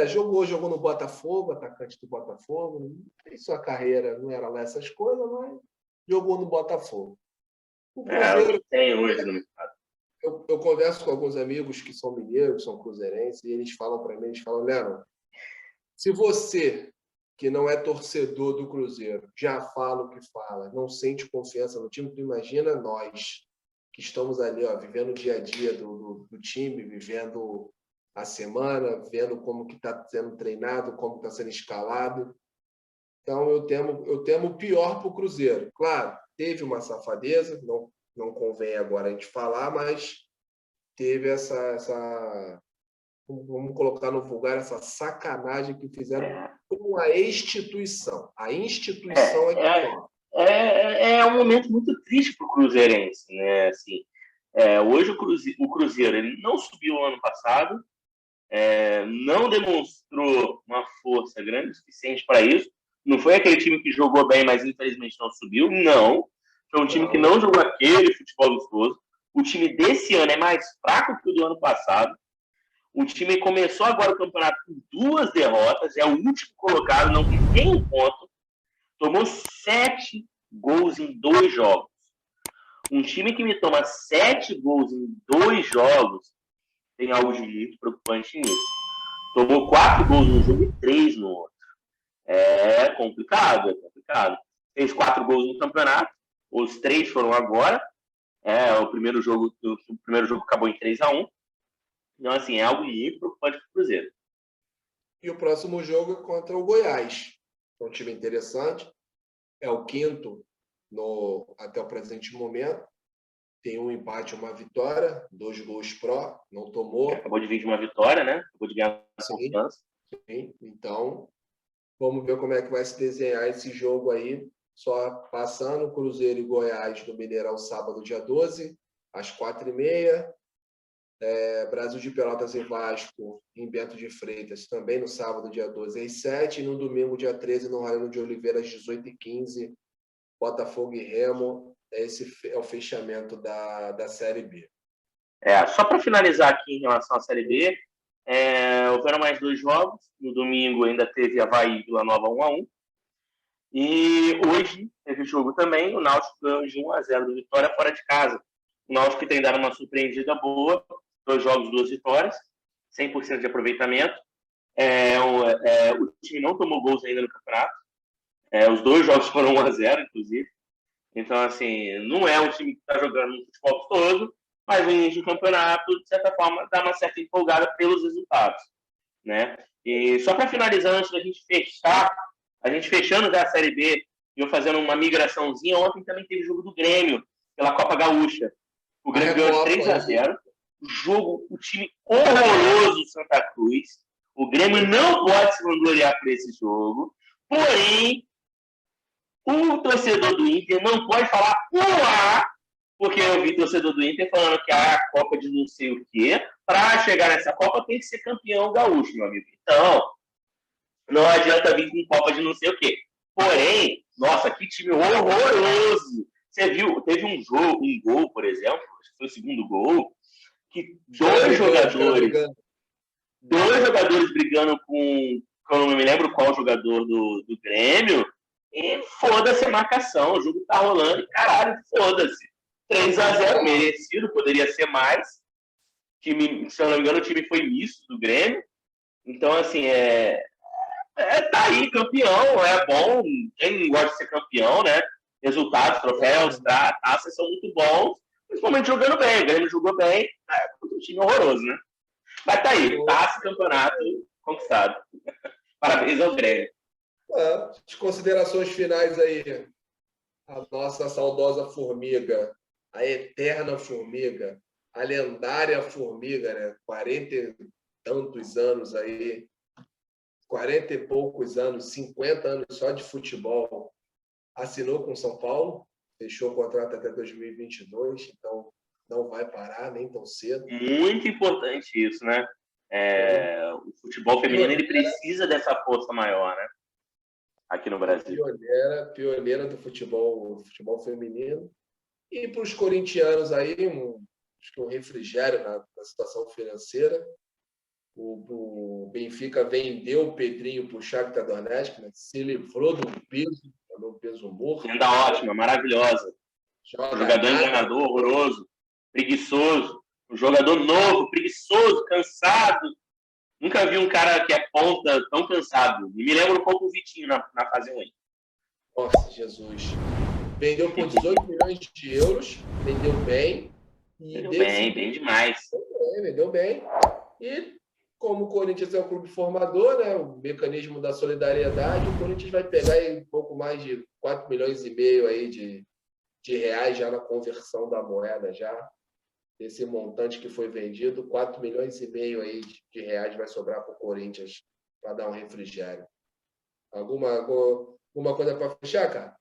Jogou no Botafogo, atacante do Botafogo. Fez sua carreira, não era lá essas coisas, mas jogou no Botafogo. O que tem hoje no mercado. Eu converso com alguns amigos que são mineiros, são cruzeirenses, e eles falam para mim, Leandro, se você, que não é torcedor do Cruzeiro, já fala o que fala, não sente confiança no time, tu imagina nós, que estamos ali, vivendo o dia a dia do time, vivendo a semana, vendo como que está sendo treinado, como está sendo escalado. Então, eu temo o pior para o Cruzeiro. Claro, teve uma safadeza, não convém agora a gente falar, mas teve essa vamos colocar no vulgar, essa sacanagem que fizeram com a instituição. A instituição é um momento muito triste para o cruzeirense, né? Assim, hoje o Cruzeiro ele não subiu ano passado, não demonstrou uma força grande o suficiente para isso. Não foi aquele time que jogou bem, mas infelizmente não subiu. Não. Foi um time que não jogou aquele futebol gostoso. O time desse ano é mais fraco que o do ano passado. O time começou agora o campeonato com 2 derrotas, é o último colocado, não tem nenhum ponto. Tomou 7 gols em 2 jogos. Um time que me toma 7 gols em 2 jogos tem algo de muito preocupante nisso. Tomou 4 gols num jogo e 3 no outro. É complicado. Fez 4 gols no campeonato, os 3 foram agora. O primeiro jogo acabou em 3-1. Então, assim, é algo muito preocupante para o Cruzeiro. E o próximo jogo é contra o Goiás. É um time interessante. É o 5º até o presente momento. Tem um empate e uma vitória, 2 gols pró, não tomou. Acabou de vir de uma vitória, né? Acabou de ganhar confiança. Sim. Então, vamos ver como é que vai se desenhar esse jogo aí. Só passando Cruzeiro e Goiás no Mineirão, sábado, dia 12, às 4h30. Brasil de Pelotas e Vasco em Bento de Freitas, também no sábado, dia 12, às 7h. E no domingo, dia 13, no Raimundo de Oliveira, às 18h15. Botafogo e Remo. Esse é o fechamento da Série B. Só para finalizar aqui em relação à Série B, houveram mais 2 jogos. No domingo ainda teve Avaí e Vila Nova 1-1. E hoje teve jogo também. O Náutico ganhou de 1-0 do Vitória fora de casa. O Náutico tem dado uma surpreendida boa. 2 jogos, 2 vitórias. 100% de aproveitamento. O time não tomou gols ainda no campeonato. Os 2 jogos foram 1-0, inclusive. Então, assim, não é um time que está jogando um futebol gostoso, mas no início do campeonato, de certa forma, dá uma certa empolgada pelos resultados, né? E só para finalizar, antes da gente fechar, a gente fechando já a Série B, e eu fazendo uma migraçãozinha, ontem também teve jogo do Grêmio, pela Copa Gaúcha. O Grêmio ganhou de 3-0. O time horroroso do Santa Cruz. O Grêmio não pode se vangloriar por esse jogo. Porém, o torcedor do Inter não pode falar uá, porque eu vi torcedor do Inter falando que a Copa de não sei o quê, para chegar nessa Copa tem que ser campeão gaúcho, meu amigo. Então, não adianta vir com Copa de não sei o quê. Porém, nossa, que time horroroso! Você viu, teve um gol, por exemplo, acho que foi o segundo gol, que 2 jogadores brigando com, eu não me lembro qual jogador do Grêmio, e foda-se a marcação, o jogo tá rolando e caralho, foda-se. 3-0 merecido, poderia ser mais. Time, se eu não me engano, o time foi misto do Grêmio. Então, assim, tá aí, campeão, é bom. Quem gosta de ser campeão, né? resultados, troféus, taças são muito bons, principalmente jogando bem. O Grêmio jogou bem, contra um time horroroso, né? Mas tá aí, taça, campeonato conquistado. Parabéns ao Grêmio. As considerações finais aí. A nossa saudosa formiga, a eterna formiga, a lendária formiga, né? 40 e tantos anos aí, 40 e poucos anos, 50 anos só de futebol, assinou com São Paulo, fechou o contrato até 2022, então não vai parar nem tão cedo. Muito importante isso, né? O futebol feminino ele precisa dessa força maior, né? Aqui no Brasil. Pioneira do futebol feminino. E para os corintianos aí, acho que um refrigério na situação financeira. O Benfica vendeu o Pedrinho para o Shakhtar Donetsk, né? Se livrou de um peso morto. Venda ótima, maravilhosa. Um jogador enganador, horroroso, preguiçoso. Um jogador novo, preguiçoso, cansado. Nunca vi um cara que é ponta tão cansado. Me lembra um pouco o Vitinho na fase 1. Nossa, Jesus. Vendeu por 18 milhões de euros, vendeu bem. Vendeu bem demais. Vendeu bem. E como o Corinthians é um clube formador, né, o mecanismo da solidariedade, o Corinthians vai pegar aí um pouco mais de 4 milhões e meio aí de reais já na conversão da moeda, já. Esse montante que foi vendido, 4 milhões e meio aí de reais vai sobrar para o Corinthians para dar um refrigério. Alguma coisa para fechar, cara?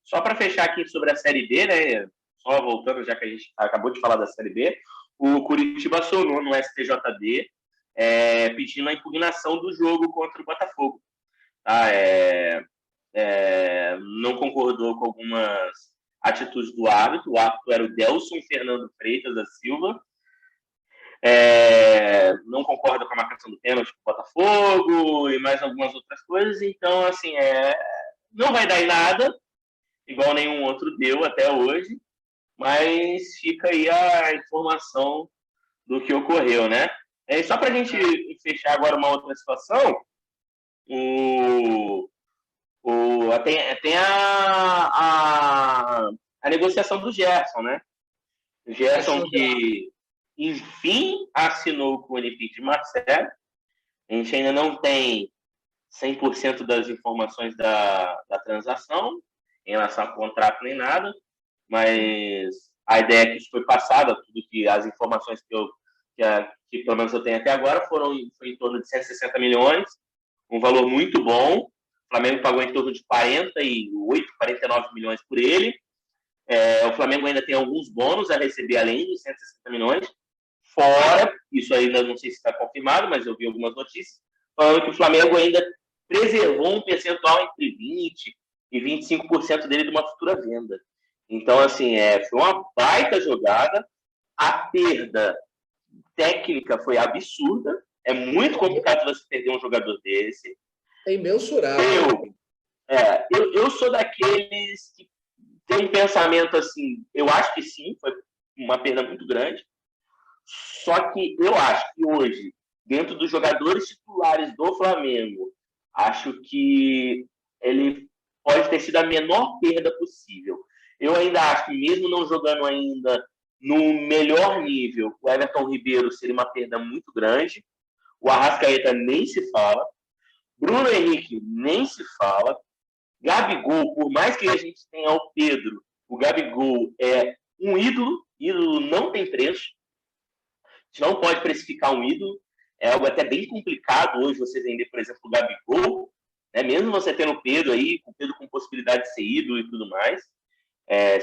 Só para fechar aqui sobre a Série B, né? Só voltando, já que a gente acabou de falar da Série B, o Curitiba acionou no STJD pedindo a impugnação do jogo contra o Botafogo. Tá? Não concordou com algumas atitudes do árbitro. O árbitro era o Delson Fernando Freitas da Silva. Não concorda com a marcação do pênalti do Botafogo e mais algumas outras coisas. Então, assim, não vai dar em nada, igual nenhum outro deu até hoje, mas fica aí a informação do que ocorreu, né? Só para a gente fechar agora uma outra situação, tem a negociação do Gerson, né? O Gerson que, enfim, assinou com o Olympique de Marseille. A gente ainda não tem 100% das informações da transação em relação ao contrato nem nada, mas a ideia é que isso foi passada, tudo que as informações que pelo menos eu tenho até agora foi em torno de 160 milhões, um valor muito bom. O Flamengo pagou em torno de 48, 49 milhões por ele. O Flamengo ainda tem alguns bônus a receber além dos 160 milhões, fora, isso ainda não sei se está confirmado, mas eu vi algumas notícias, falando que o Flamengo ainda preservou um percentual entre 20% e 25% dele de uma futura venda. Então, assim, foi uma baita jogada. A perda técnica foi absurda. É muito complicado você perder um jogador desse. É imensurável. Eu sou daqueles que tem um pensamento assim, eu acho que sim, foi uma perda muito grande. Só que eu acho que hoje, dentro dos jogadores titulares do Flamengo, acho que ele pode ter sido a menor perda possível. Eu ainda acho que, mesmo não jogando ainda no melhor nível, o Everton Ribeiro seria uma perda muito grande. O Arrascaeta nem se fala. Bruno Henrique nem se fala. Gabigol, por mais que a gente tenha o Pedro, o Gabigol é um ídolo. Ídolo não tem preço. A gente não pode precificar um ídolo. É algo até bem complicado hoje você vender, por exemplo, o Gabigol, né? Mesmo você tendo o Pedro aí, o Pedro com possibilidade de ser ídolo e tudo mais,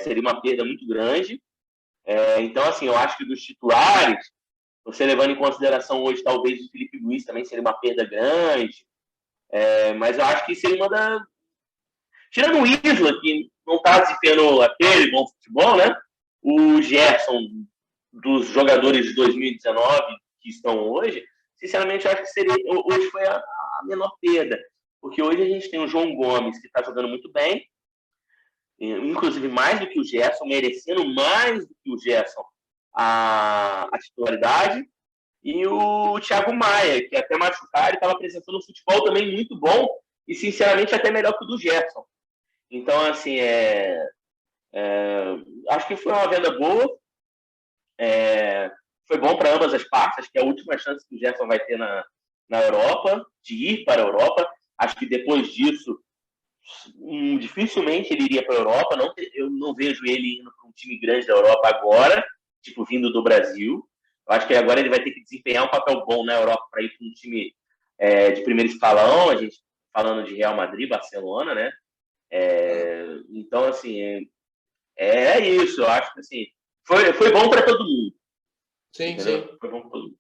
seria uma perda muito grande. Então, assim, eu acho que dos titulares, você levando em consideração hoje, talvez, o Felipe Luiz também seria uma perda grande. Mas eu acho que seria uma das... Tirando o Isla, que não está desempenhando aquele bom futebol, né? O Gerson, dos jogadores de 2019 que estão hoje, sinceramente, eu acho que hoje foi a menor perda. Porque hoje a gente tem o João Gomes, que está jogando muito bem, inclusive mais do que o Gerson, merecendo mais do que o Gerson a titularidade, e o Thiago Maia, que até machucado, estava apresentando um futebol também muito bom, e sinceramente até melhor que o do Gerson. Então, assim, acho que foi uma venda boa. Foi bom para ambas as partes. Acho que é a última chance que o Gerson vai ter na Europa, de ir para a Europa. Acho que depois disso, dificilmente ele iria para a Europa. Eu não vejo ele indo para um time grande da Europa agora, tipo, vindo do Brasil. Eu acho que agora ele vai ter que desempenhar um papel bom na Europa para ir para um time de primeiro escalão, a gente falando de Real Madrid, Barcelona, né? Então, assim, é isso. Eu acho que assim, foi bom para todo mundo. Sim, Entendeu? sim. Foi bom para todo mundo.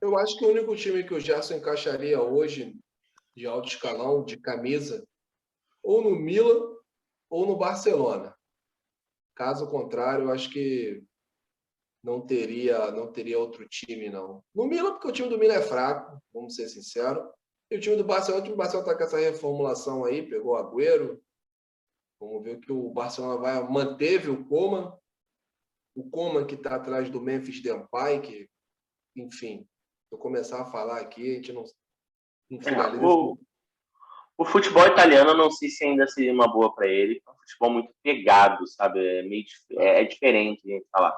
Eu acho que o único time que o Gerson encaixaria hoje, de alto escalão, de camisa, ou no Milan ou no Barcelona. Caso contrário, eu acho que não teria outro time, não. No Milan, porque o time do Milan é fraco, vamos ser sinceros. E o time do Barcelona está com essa reformulação aí, pegou o Agüero. Vamos ver o que o Barcelona manteve o Koeman que está atrás do Memphis Depay, que, enfim, se eu começar a falar aqui, a gente não finaliza. O futebol italiano, eu não sei se ainda seria uma boa para ele. É um futebol muito pegado, sabe? É diferente a gente falar.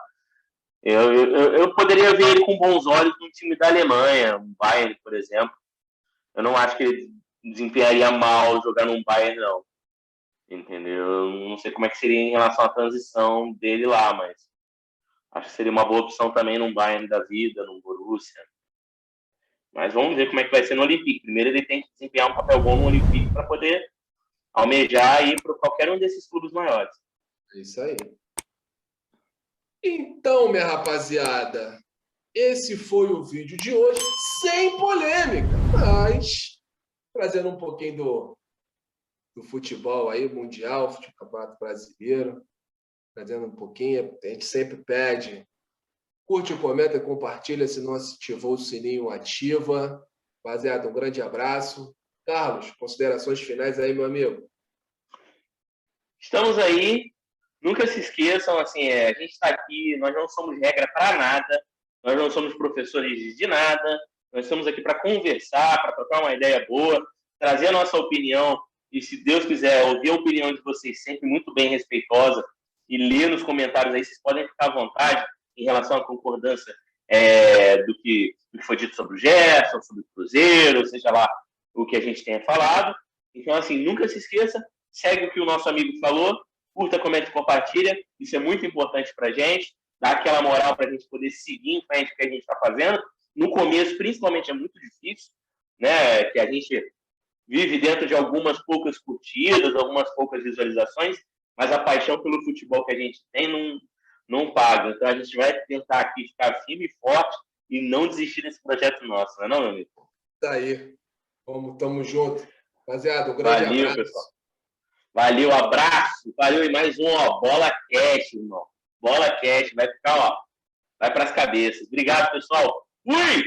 Eu poderia ver ele com bons olhos no time da Alemanha, um Bayern, por exemplo. Eu não acho que ele desempenharia mal jogar num Bayern, não. Entendeu? Eu não sei como é que seria em relação à transição dele lá, mas acho que seria uma boa opção também num Bayern da vida, num Borussia. Mas vamos ver como é que vai ser no Olympique. Primeiro ele tem que desempenhar um papel bom no Olympique para poder almejar ir para qualquer um desses clubes maiores. É isso aí. Então, minha rapaziada, esse foi o vídeo de hoje, sem polêmica, mas trazendo um pouquinho do futebol aí, mundial, futebol campeonato brasileiro, trazendo um pouquinho, a gente sempre pede, curte, comenta, compartilha, se não ativou o sininho, ativa. Rapaziada, um grande abraço. Carlos, considerações finais aí, meu amigo. Estamos aí. Nunca se esqueçam, assim, a gente está aqui, nós não somos regra para nada, nós não somos professores de nada, nós estamos aqui para conversar, para trocar uma ideia boa, trazer a nossa opinião e, se Deus quiser, ouvir a opinião de vocês sempre muito bem respeitosa e ler nos comentários aí, vocês podem ficar à vontade em relação à concordância do que foi dito sobre o Gerson, sobre o Cruzeiro, seja lá o que a gente tenha falado. Então, assim, nunca se esqueça, segue o que o nosso amigo falou, curta, comenta e compartilha, isso é muito importante para a gente, dá aquela moral para a gente poder seguir em frente o que a gente está fazendo. No começo, principalmente, é muito difícil, né? Que a gente vive dentro de algumas poucas curtidas, algumas poucas visualizações, mas a paixão pelo futebol que a gente tem não paga. Então a gente vai tentar aqui ficar firme e forte e não desistir desse projeto nosso, não é não, meu amigo? Tá aí. Tamo junto. Rapaziada, um grande Valeu, abraço. pessoal. Valeu, abraço. Valeu e mais um, Bola Cash, irmão. Bola Cash, vai ficar, vai para as cabeças. Obrigado, pessoal. Fui!